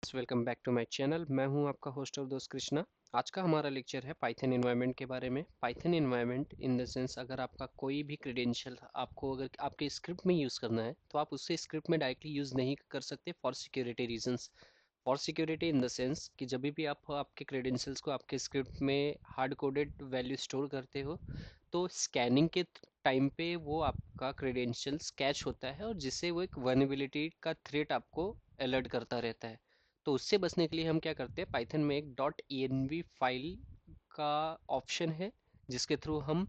Welcome back to my channel. मैं हूं आपका होस्ट और दोस्त कृष्णा। आज का हमारा लेक्चर है पाइथन एनवायरनमेंट के बारे में। Python environment in the sense, अगर आपका कोई भी क्रेडेंशियल आपको अगर आपके स्क्रिप्ट में यूज़ करना है तो आप उससे स्क्रिप्ट में डायरेक्टली यूज़ नहीं कर सकते for security reasons. For security in the sense कि जब भी आप आपके क्रेडेंशियल्स को आपके स्क्रिप्ट में हार्ड कोडेड वैल्यू स्टोर करते हो तो स्कैनिंग के टाइम पे वो आपका क्रेडेंशियल्स कैच होता है और जिससे वो एक वर्नेबिलिटी का थ्रेट आपको अलर्ट करता रहता है। तो उससे बचने के लिए हम क्या करते हैं, पाइथन में एक .env फाइल का ऑप्शन है जिसके थ्रू हम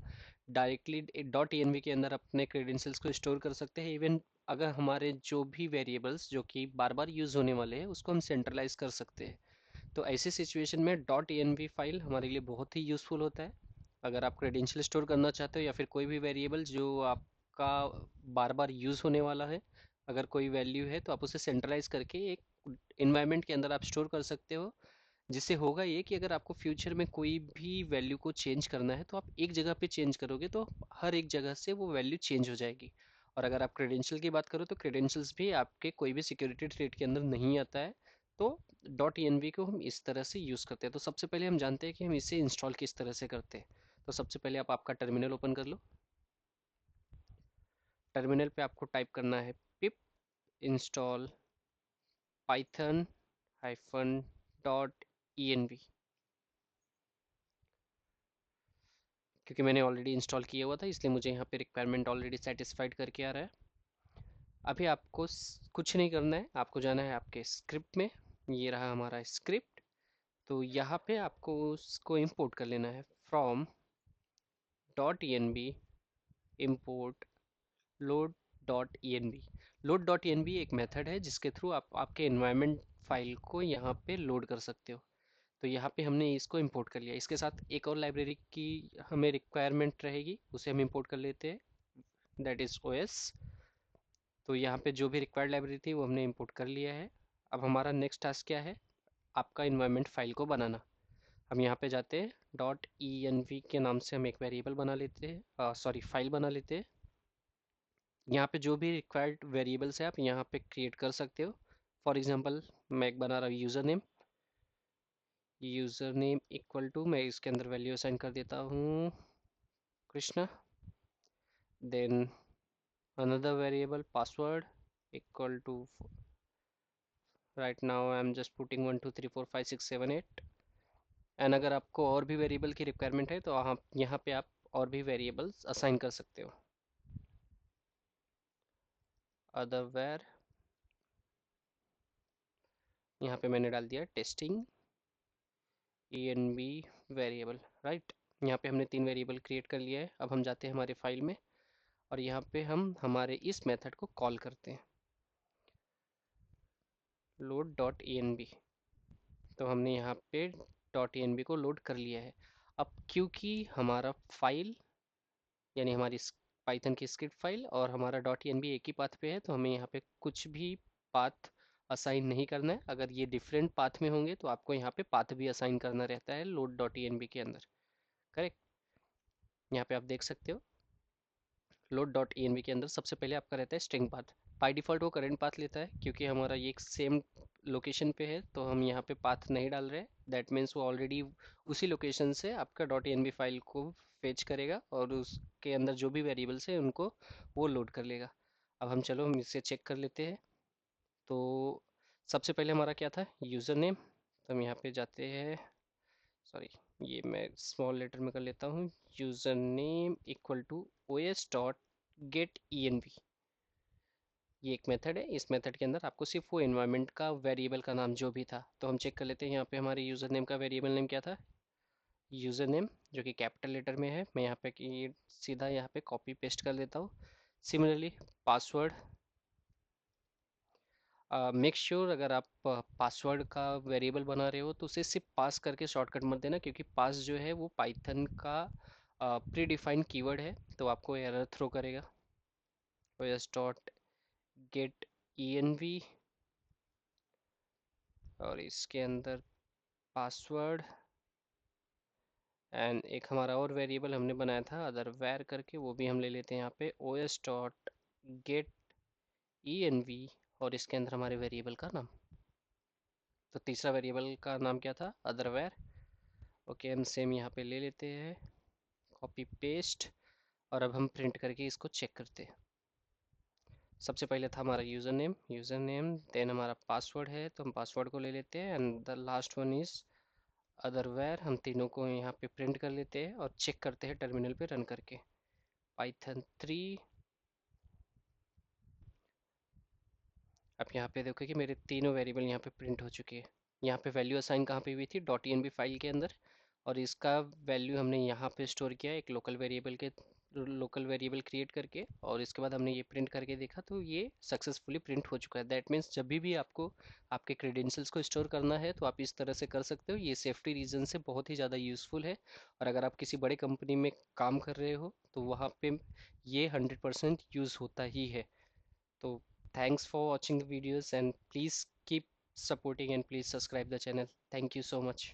डायरेक्टली .env के अंदर अपने क्रेडेंशियल्स को स्टोर कर सकते हैं। इवन अगर हमारे जो भी वेरिएबल्स जो कि बार बार यूज़ होने वाले हैं उसको हम सेंट्रलाइज कर सकते हैं। तो ऐसी सिचुएशन में .env फाइल हमारे लिए बहुत ही यूज़फुल होता है। अगर आप क्रेडेंशियल स्टोर करना चाहते हो या फिर कोई भी वेरिएबल जो आपका बार बार यूज़ होने वाला है, अगर कोई वैल्यू है तो आप उसे सेंट्रलाइज करके एक इन्वायरमेंट के अंदर आप स्टोर कर सकते हो। जिससे होगा ये कि अगर आपको फ्यूचर में कोई भी वैल्यू को चेंज करना है तो आप एक जगह पे चेंज करोगे तो हर एक जगह से वो वैल्यू चेंज हो जाएगी। और अगर आप क्रेडेंशियल की बात करो तो क्रेडेंशियल्स भी आपके कोई भी सिक्योरिटी थ्रेट के अंदर नहीं आता है। तो .env को हम इस तरह से यूज़ करते हैं। तो सबसे पहले हम जानते हैं कि हम इसे इंस्टॉल किस तरह से करते हैं। तो सबसे पहले आप आपका टर्मिनल ओपन कर लो। टर्मिनल पे आपको टाइप करना है पिप इंस्टॉल पाइथन हाइफन .env। क्योंकि मैंने ऑलरेडी इंस्टॉल किया हुआ था इसलिए मुझे यहाँ पे रिक्वायरमेंट ऑलरेडी सेटिस्फाइड करके आ रहा है। अभी आपको कुछ नहीं करना है, आपको जाना है आपके स्क्रिप्ट में। ये रहा हमारा स्क्रिप्ट। तो यहाँ पे आपको उसको इंपोर्ट कर लेना है from .env import load.env। load.env एक मेथड है जिसके थ्रू आप आपके एनवायरनमेंट फाइल को यहाँ पे लोड कर सकते हो। तो यहाँ पे हमने इसको इंपोर्ट कर लिया। इसके साथ एक और लाइब्रेरी की हमें रिक्वायरमेंट रहेगी, उसे हम इंपोर्ट कर लेते हैं, दैट इज़ OS। तो यहाँ पे जो भी रिक्वायर्ड लाइब्रेरी थी वो हमने इंपोर्ट कर लिया है। अब हमारा नेक्स्ट टास्क क्या है, आपका इन्वायरमेंट फाइल को बनाना। हम यहाँ पे जाते हैं .env के नाम से हम एक वेरिएबल बना लेते हैं, सॉरी फाइल बना लेते हैं। यहाँ पे जो भी रिक्वायर्ड वेरिएबल्स है आप यहाँ पे क्रिएट कर सकते हो। फॉर एग्जांपल मैं एक बना रहा हूँ यूज़र नेम इक्वल टू, मैं इसके अंदर वैल्यू असाइन कर देता हूँ Krishna. Then another variable password equal to, right now I am just putting 1 2 3 4 5 6 7 8। And अगर आपको और भी वेरिएबल की रिक्वायरमेंट है तो आप यहाँ पे आप और भी वेरिएबल्स असाइन कर सकते हो। अदर वेर, यहाँ पे मैंने डाल दिया टेस्टिंग env वेरिएबल, राइट। यहाँ पे हमने 3 वेरिएबल क्रिएट कर लिया है। अब हम जाते हैं हमारे फाइल में और यहाँ पे हम हमारे इस मेथड को कॉल करते हैं load.env। तो हमने यहाँ पे .env को लोड कर लिया है। अब क्योंकि हमारा फाइल यानी हमारी पाइथन की स्क्रिप्ट फाइल और हमारा .env एक ही पाथ पे है तो हमें यहाँ पे कुछ भी पाथ असाइन नहीं करना है। अगर ये डिफरेंट पाथ में होंगे तो आपको यहाँ पे पाथ भी असाइन करना रहता है load.env के अंदर, करेक्ट। यहाँ पे आप देख सकते हो load.env के अंदर सबसे पहले आपका रहता है स्ट्रिंग पाथ। बाय डिफ़ॉल्ट वो करंट पाथ लेता है क्योंकि हमारा ये एक सेम लोकेशन पे है तो हम यहाँ पे पाथ नहीं डाल रहे। दैट मीन्स वो ऑलरेडी उसी लोकेशन से आपका .env फाइल को फेच करेगा और उसके अंदर जो भी वेरिएबल्स है उनको वो लोड कर लेगा। अब हम इसे चेक कर लेते हैं। तो सबसे पहले हमारा क्या था, यूज़र नेम। तो हम यहाँ पे जाते हैं, सॉरी ये मैं स्मॉल लेटर में कर लेता हूँ, user name equal to os dot get env। ये एक मेथड है। इस मेथड के अंदर आपको सिर्फ वो एनवायरनमेंट का वेरिएबल का नाम जो भी था, तो हम चेक कर लेते हैं यहाँ पे हमारे यूज़र नेम का वेरिएबल नेम क्या था, यूज़र नेम जो कि कैपिटल लेटर में है। मैं यहाँ पे सीधा यहाँ पे कॉपी पेस्ट कर देता हूँ। सिमिलरली पासवर्ड, मेक श्योर अगर आप पासवर्ड का वेरिएबल बना रहे हो तो उसे सिर्फ पास करके शॉर्टकट मत देना, क्योंकि पास जो है वो पाइथन का प्री डिफाइंड कीवर्ड है तो आपको एरर थ्रो करेगा। os डॉट गेट env और इसके अंदर पासवर्ड एंड एक हमारा और वेरिएबल हमने बनाया था अदर वेर करके, वो भी हम ले लेते हैं यहाँ पे os डॉट गेट env और इसके अंदर हमारे वेरिएबल का नाम। तो तीसरा वेरिएबल का नाम क्या था, अदरवेयर। ओके, हम सेम यहाँ पे ले लेते हैं, कॉपी पेस्ट, और अब हम प्रिंट करके इसको चेक करते हैं। सबसे पहले था हमारा यूज़र नेम, देन हमारा पासवर्ड है तो हम पासवर्ड को ले लेते हैं, and the last one is otherwise. हम तीनों को यहाँ पे प्रिंट कर लेते हैं और चेक करते हैं टर्मिनल पे रन करके। पाइथन 3। अब यहाँ पे देखो कि मेरे तीनों वेरिएबल यहाँ पे प्रिंट हो चुके हैं। यहाँ पे वैल्यू असाइन कहाँ पे हुई थी, .env फाइल के अंदर, और इसका वैल्यू हमने यहाँ पे स्टोर किया एक लोकल वेरिएबल क्रिएट करके, और इसके बाद हमने ये प्रिंट करके देखा तो ये सक्सेसफुली प्रिंट हो चुका है। दैट मीन्स जब भी आपको आपके क्रेडेंशियल्स को स्टोर करना है तो आप इस तरह से कर सकते हो। ये सेफ्टी रीज़न से बहुत ही ज़्यादा यूज़फुल है, और अगर आप किसी बड़े कंपनी में काम कर रहे हो तो वहाँ पे ये 100% यूज़ होता ही है। तो thanks for watching the videos, and please keep supporting and please subscribe the channel. Thank you so much.